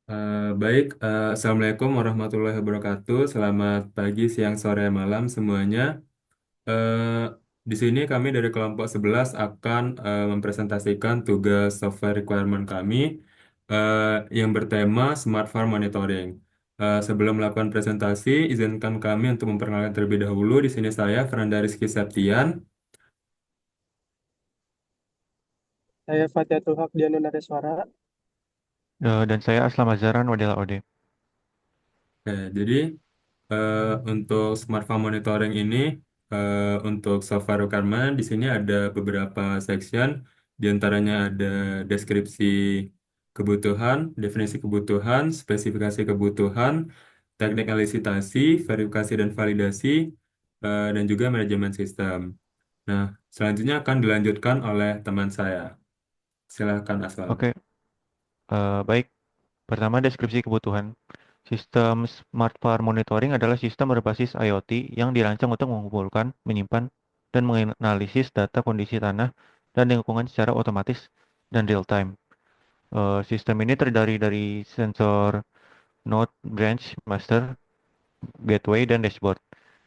Baik, Assalamualaikum warahmatullahi wabarakatuh. Selamat pagi, siang, sore, malam semuanya. Eh, di sini kami dari kelompok 11 akan mempresentasikan tugas software requirement kami eh, yang bertema Smart Farm Monitoring. Sebelum melakukan presentasi, izinkan kami untuk memperkenalkan terlebih dahulu. Di sini saya, Fernanda Rizky Septian. Saya Fatihatul Haq Dianu Nareswara. Dan saya Aslam Azharan Wadela Ode. Oke, jadi untuk Smart Farm Monitoring ini, untuk software requirement, di sini ada beberapa section, di antaranya ada deskripsi kebutuhan, definisi kebutuhan, spesifikasi kebutuhan, teknik elisitasi, verifikasi dan validasi, dan juga manajemen sistem. Nah, selanjutnya akan dilanjutkan oleh teman saya. Silahkan Aslam. Oke, baik. Pertama, deskripsi kebutuhan. Sistem Smart Farm Monitoring adalah sistem berbasis IoT yang dirancang untuk mengumpulkan, menyimpan, dan menganalisis data kondisi tanah dan lingkungan secara otomatis dan real time. Sistem ini terdiri dari sensor, node, branch, master, gateway, dan dashboard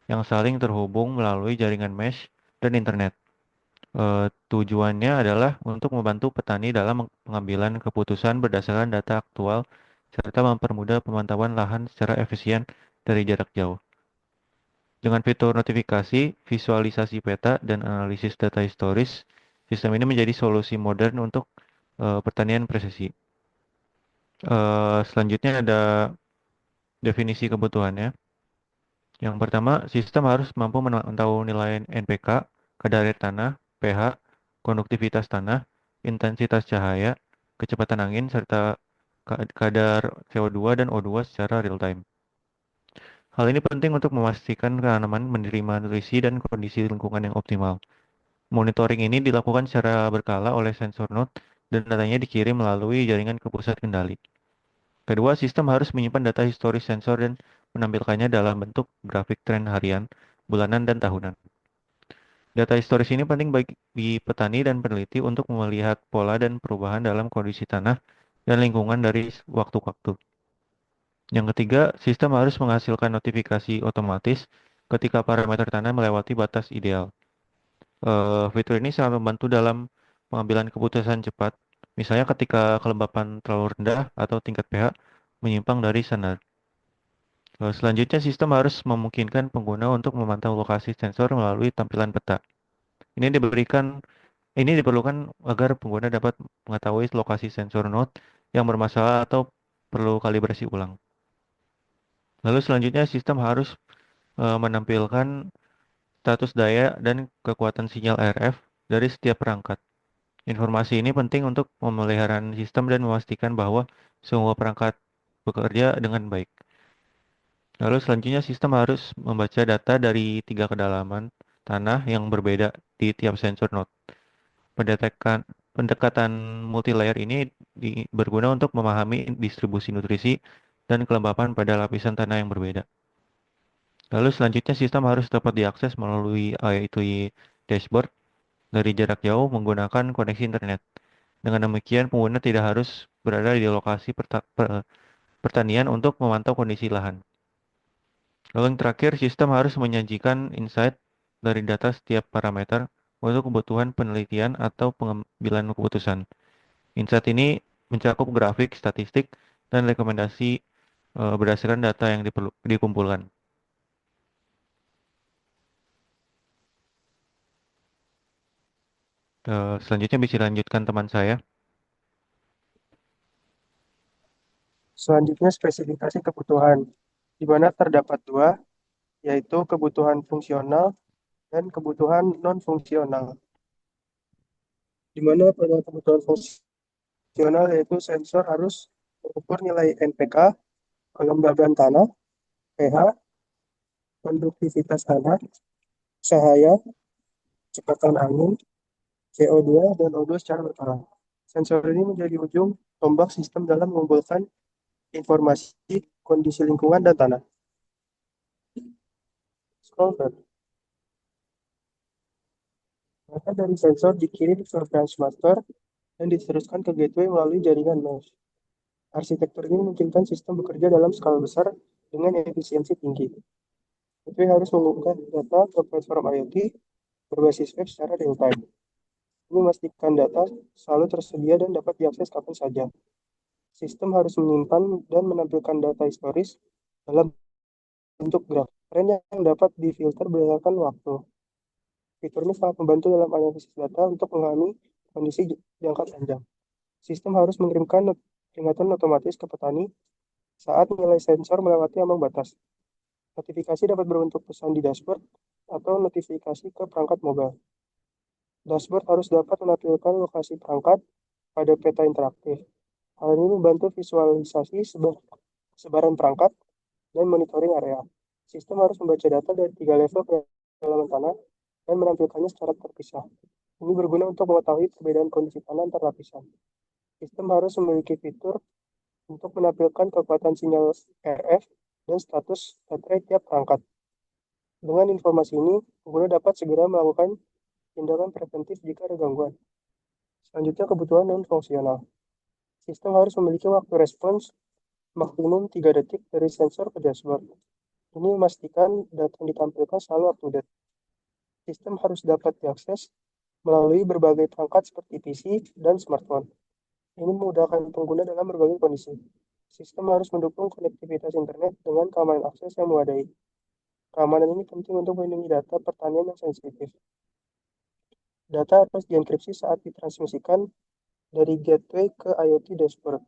yang saling terhubung melalui jaringan mesh dan internet. Tujuannya adalah untuk membantu petani dalam pengambilan keputusan berdasarkan data aktual serta mempermudah pemantauan lahan secara efisien dari jarak jauh. Dengan fitur notifikasi, visualisasi peta, dan analisis data historis, sistem ini menjadi solusi modern untuk pertanian presisi. Selanjutnya ada definisi kebutuhannya. Yang pertama, sistem harus mampu memantau nilai NPK, kadar air tanah, pH, konduktivitas tanah, intensitas cahaya, kecepatan angin, serta kadar CO2 dan O2 secara real time. Hal ini penting untuk memastikan tanaman menerima nutrisi dan kondisi lingkungan yang optimal. Monitoring ini dilakukan secara berkala oleh sensor node dan datanya dikirim melalui jaringan ke pusat kendali. Kedua, sistem harus menyimpan data historis sensor dan menampilkannya dalam bentuk grafik tren harian, bulanan, dan tahunan. Data historis ini penting bagi petani dan peneliti untuk melihat pola dan perubahan dalam kondisi tanah dan lingkungan dari waktu ke waktu. Yang ketiga, sistem harus menghasilkan notifikasi otomatis ketika parameter tanah melewati batas ideal. Fitur ini sangat membantu dalam pengambilan keputusan cepat, misalnya ketika kelembapan terlalu rendah atau tingkat pH menyimpang dari standar. Selanjutnya, sistem harus memungkinkan pengguna untuk memantau lokasi sensor melalui tampilan peta. Ini diberikan Ini diperlukan agar pengguna dapat mengetahui lokasi sensor node yang bermasalah atau perlu kalibrasi ulang. Lalu selanjutnya sistem harus menampilkan status daya dan kekuatan sinyal RF dari setiap perangkat. Informasi ini penting untuk pemeliharaan sistem dan memastikan bahwa semua perangkat bekerja dengan baik. Lalu selanjutnya sistem harus membaca data dari tiga kedalaman tanah yang berbeda di tiap sensor node. Pendetekan, pendekatan multilayer ini berguna untuk memahami distribusi nutrisi dan kelembapan pada lapisan tanah yang berbeda. Lalu selanjutnya sistem harus dapat diakses melalui IoT dashboard dari jarak jauh menggunakan koneksi internet. Dengan demikian, pengguna tidak harus berada di lokasi pertanian untuk memantau kondisi lahan. Lalu yang terakhir, sistem harus menyajikan insight dari data setiap parameter untuk kebutuhan penelitian atau pengambilan keputusan. Insight ini mencakup grafik, statistik, dan rekomendasi berdasarkan data yang dikumpulkan. Selanjutnya bisa dilanjutkan teman saya. Selanjutnya spesifikasi kebutuhan, di mana terdapat dua, yaitu kebutuhan fungsional dan kebutuhan non-fungsional. Di mana pada kebutuhan fungsional yaitu sensor harus mengukur nilai NPK, kelembaban tanah, pH, konduktivitas tanah, cahaya, kecepatan angin, CO2, dan O2 secara berkala. Sensor ini menjadi ujung tombak sistem dalam mengumpulkan informasi kondisi lingkungan dan tanah. Scroll down. Data dari sensor dikirim ke transmaster dan diteruskan ke gateway melalui jaringan mesh. Arsitektur ini memungkinkan sistem bekerja dalam skala besar dengan efisiensi tinggi. Tapi harus mengunggah data ke platform IoT berbasis web secara real-time. Ini memastikan data selalu tersedia dan dapat diakses kapan saja. Sistem harus menyimpan dan menampilkan data historis dalam bentuk graf, tren yang dapat difilter berdasarkan waktu. Fitur ini sangat membantu dalam analisis data untuk memahami kondisi jangka panjang. Sistem harus mengirimkan peringatan otomatis ke petani saat nilai sensor melewati ambang batas. Notifikasi dapat berbentuk pesan di dashboard atau notifikasi ke perangkat mobile. Dashboard harus dapat menampilkan lokasi perangkat pada peta interaktif. Hal ini membantu visualisasi sebaran perangkat dan monitoring area. Sistem harus membaca data dari 3 level kedalaman tanah dan menampilkannya secara terpisah. Ini berguna untuk mengetahui perbedaan kondisi tanah antar lapisan. Sistem harus memiliki fitur untuk menampilkan kekuatan sinyal RF dan status baterai tiap perangkat. Dengan informasi ini, pengguna dapat segera melakukan tindakan preventif jika ada gangguan. Selanjutnya, kebutuhan non-fungsional. Sistem harus memiliki waktu respons maksimum 3 detik dari sensor ke dashboard. Ini memastikan data yang ditampilkan selalu up to date. Sistem harus dapat diakses melalui berbagai perangkat seperti PC dan smartphone. Ini memudahkan pengguna dalam berbagai kondisi. Sistem harus mendukung konektivitas internet dengan keamanan akses yang memadai. Keamanan ini penting untuk melindungi data pertanian yang sensitif. Data harus dienkripsi saat ditransmisikan dari gateway ke IoT dashboard.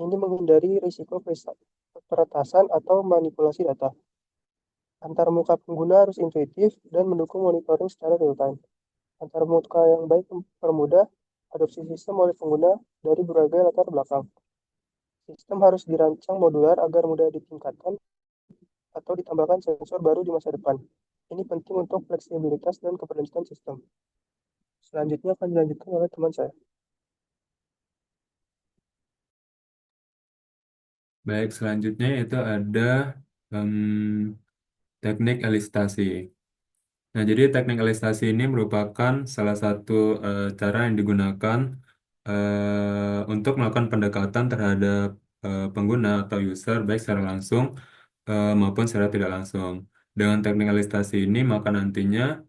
Ini menghindari risiko peretasan atau manipulasi data. Antar muka pengguna harus intuitif dan mendukung monitoring secara real-time. Antar muka yang baik mempermudah adopsi sistem oleh pengguna dari berbagai latar belakang. Sistem harus dirancang modular agar mudah ditingkatkan atau ditambahkan sensor baru di masa depan. Ini penting untuk fleksibilitas dan keberlanjutan sistem. Selanjutnya akan dilanjutkan oleh teman saya. Baik, selanjutnya itu ada em, teknik elistasi. Nah, jadi teknik elistasi ini merupakan salah satu cara yang digunakan untuk melakukan pendekatan terhadap pengguna atau user baik secara langsung maupun secara tidak langsung. Dengan teknik elistasi ini, maka nantinya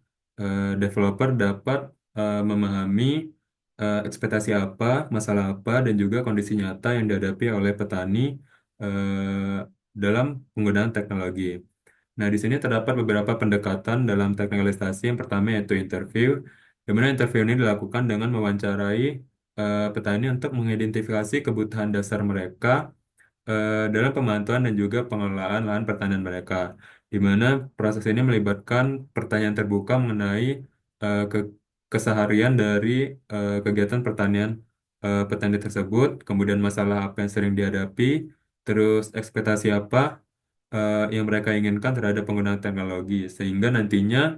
developer dapat memahami ekspektasi apa, masalah apa, dan juga kondisi nyata yang dihadapi oleh petani dalam penggunaan teknologi. Nah, di sini terdapat beberapa pendekatan dalam teknik elistasi. Yang pertama yaitu interview, di mana interview ini dilakukan dengan mewawancarai petani untuk mengidentifikasi kebutuhan dasar mereka dalam pemantauan dan juga pengelolaan lahan pertanian mereka, di mana proses ini melibatkan pertanyaan terbuka mengenai keseharian dari kegiatan pertanian petani tersebut, kemudian masalah apa yang sering dihadapi, terus ekspektasi apa yang mereka inginkan terhadap penggunaan teknologi, sehingga nantinya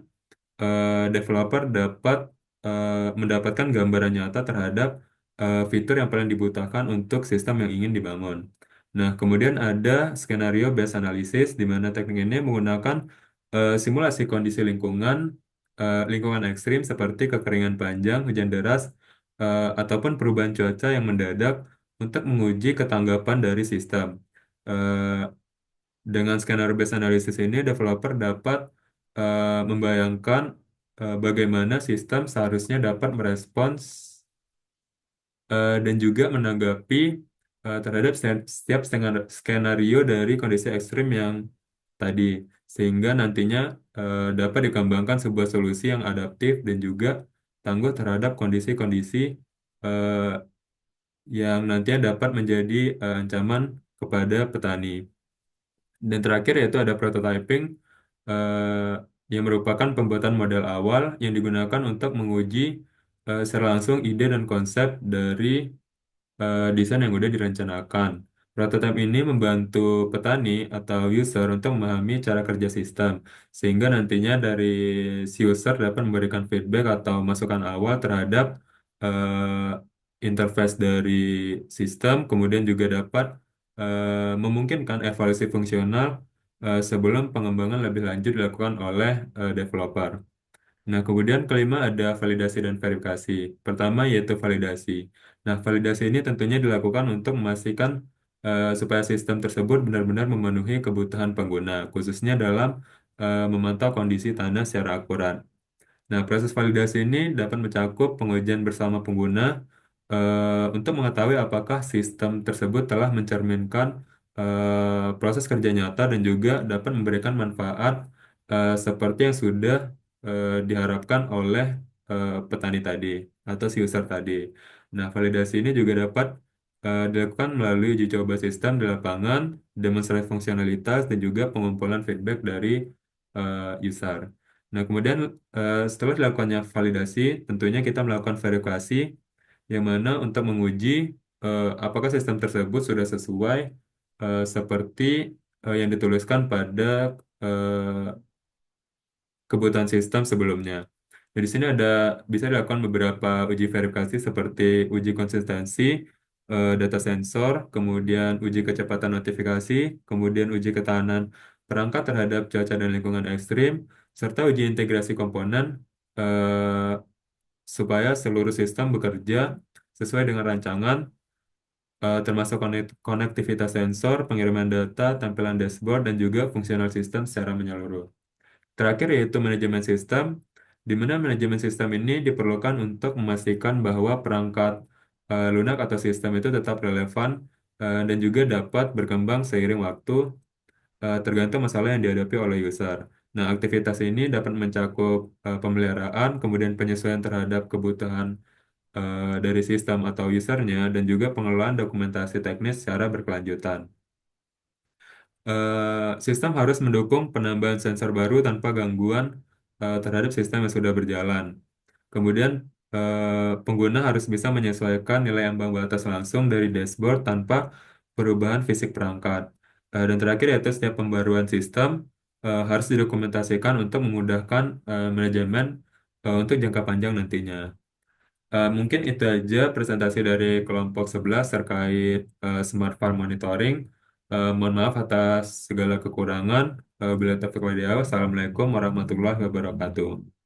developer dapat mendapatkan gambaran nyata terhadap fitur yang paling dibutuhkan untuk sistem yang ingin dibangun. Nah, kemudian ada skenario based analysis, di mana teknik ini menggunakan simulasi kondisi lingkungan ekstrim seperti kekeringan panjang, hujan deras, ataupun perubahan cuaca yang mendadak untuk menguji ketanggapan dari sistem. Eh, dengan skenario based analysis ini, developer dapat membayangkan bagaimana sistem seharusnya dapat merespons dan juga menanggapi terhadap setiap skenario dari kondisi ekstrim yang tadi, sehingga nantinya dapat dikembangkan sebuah solusi yang adaptif dan juga tangguh terhadap kondisi-kondisi eh, yang nantinya dapat menjadi ancaman kepada petani. Dan terakhir yaitu ada prototyping yang merupakan pembuatan model awal yang digunakan untuk menguji secara langsung ide dan konsep dari desain yang sudah direncanakan. Prototipe ini membantu petani atau user untuk memahami cara kerja sistem, sehingga nantinya dari si user dapat memberikan feedback atau masukan awal terhadap interface dari sistem, kemudian juga dapat memungkinkan evaluasi fungsional sebelum pengembangan lebih lanjut dilakukan oleh developer. Nah, kemudian kelima ada validasi dan verifikasi. Pertama yaitu validasi. Nah, validasi ini tentunya dilakukan untuk memastikan supaya sistem tersebut benar-benar memenuhi kebutuhan pengguna, khususnya dalam memantau kondisi tanah secara akurat. Nah, proses validasi ini dapat mencakup pengujian bersama pengguna untuk mengetahui apakah sistem tersebut telah mencerminkan proses kerja nyata dan juga dapat memberikan manfaat seperti yang sudah diharapkan oleh petani tadi atau si user tadi. Nah, validasi ini juga dapat dilakukan melalui uji coba sistem di lapangan, demonstrasi fungsionalitas, dan juga pengumpulan feedback dari user. Nah, kemudian setelah dilakukannya validasi, tentunya kita melakukan verifikasi yang mana untuk menguji apakah sistem tersebut sudah sesuai seperti yang dituliskan pada eh, kebutuhan sistem sebelumnya. Nah, di sini bisa dilakukan beberapa uji verifikasi seperti uji konsistensi, data sensor, kemudian uji kecepatan notifikasi, kemudian uji ketahanan perangkat terhadap cuaca dan lingkungan ekstrim, serta uji integrasi komponen eh, supaya seluruh sistem bekerja sesuai dengan rancangan, termasuk konektivitas sensor, pengiriman data, tampilan dashboard, dan juga fungsional sistem secara menyeluruh. Terakhir yaitu manajemen sistem, di mana manajemen sistem ini diperlukan untuk memastikan bahwa perangkat lunak atau sistem itu tetap relevan dan juga dapat berkembang seiring waktu tergantung masalah yang dihadapi oleh user. Nah, aktivitas ini dapat mencakup pemeliharaan, kemudian penyesuaian terhadap kebutuhan dari sistem atau usernya, dan juga pengelolaan dokumentasi teknis secara berkelanjutan. Sistem harus mendukung penambahan sensor baru tanpa gangguan terhadap sistem yang sudah berjalan. Kemudian, pengguna harus bisa menyesuaikan nilai ambang batas langsung dari dashboard tanpa perubahan fisik perangkat. Dan terakhir yaitu setiap pembaruan sistem harus didokumentasikan untuk memudahkan manajemen untuk jangka panjang nantinya. Mungkin itu aja presentasi dari kelompok 11 terkait Smart Farm Monitoring. Mohon maaf atas segala kekurangan. Bila taufiq wal hidayah. Wassalamualaikum warahmatullahi wabarakatuh.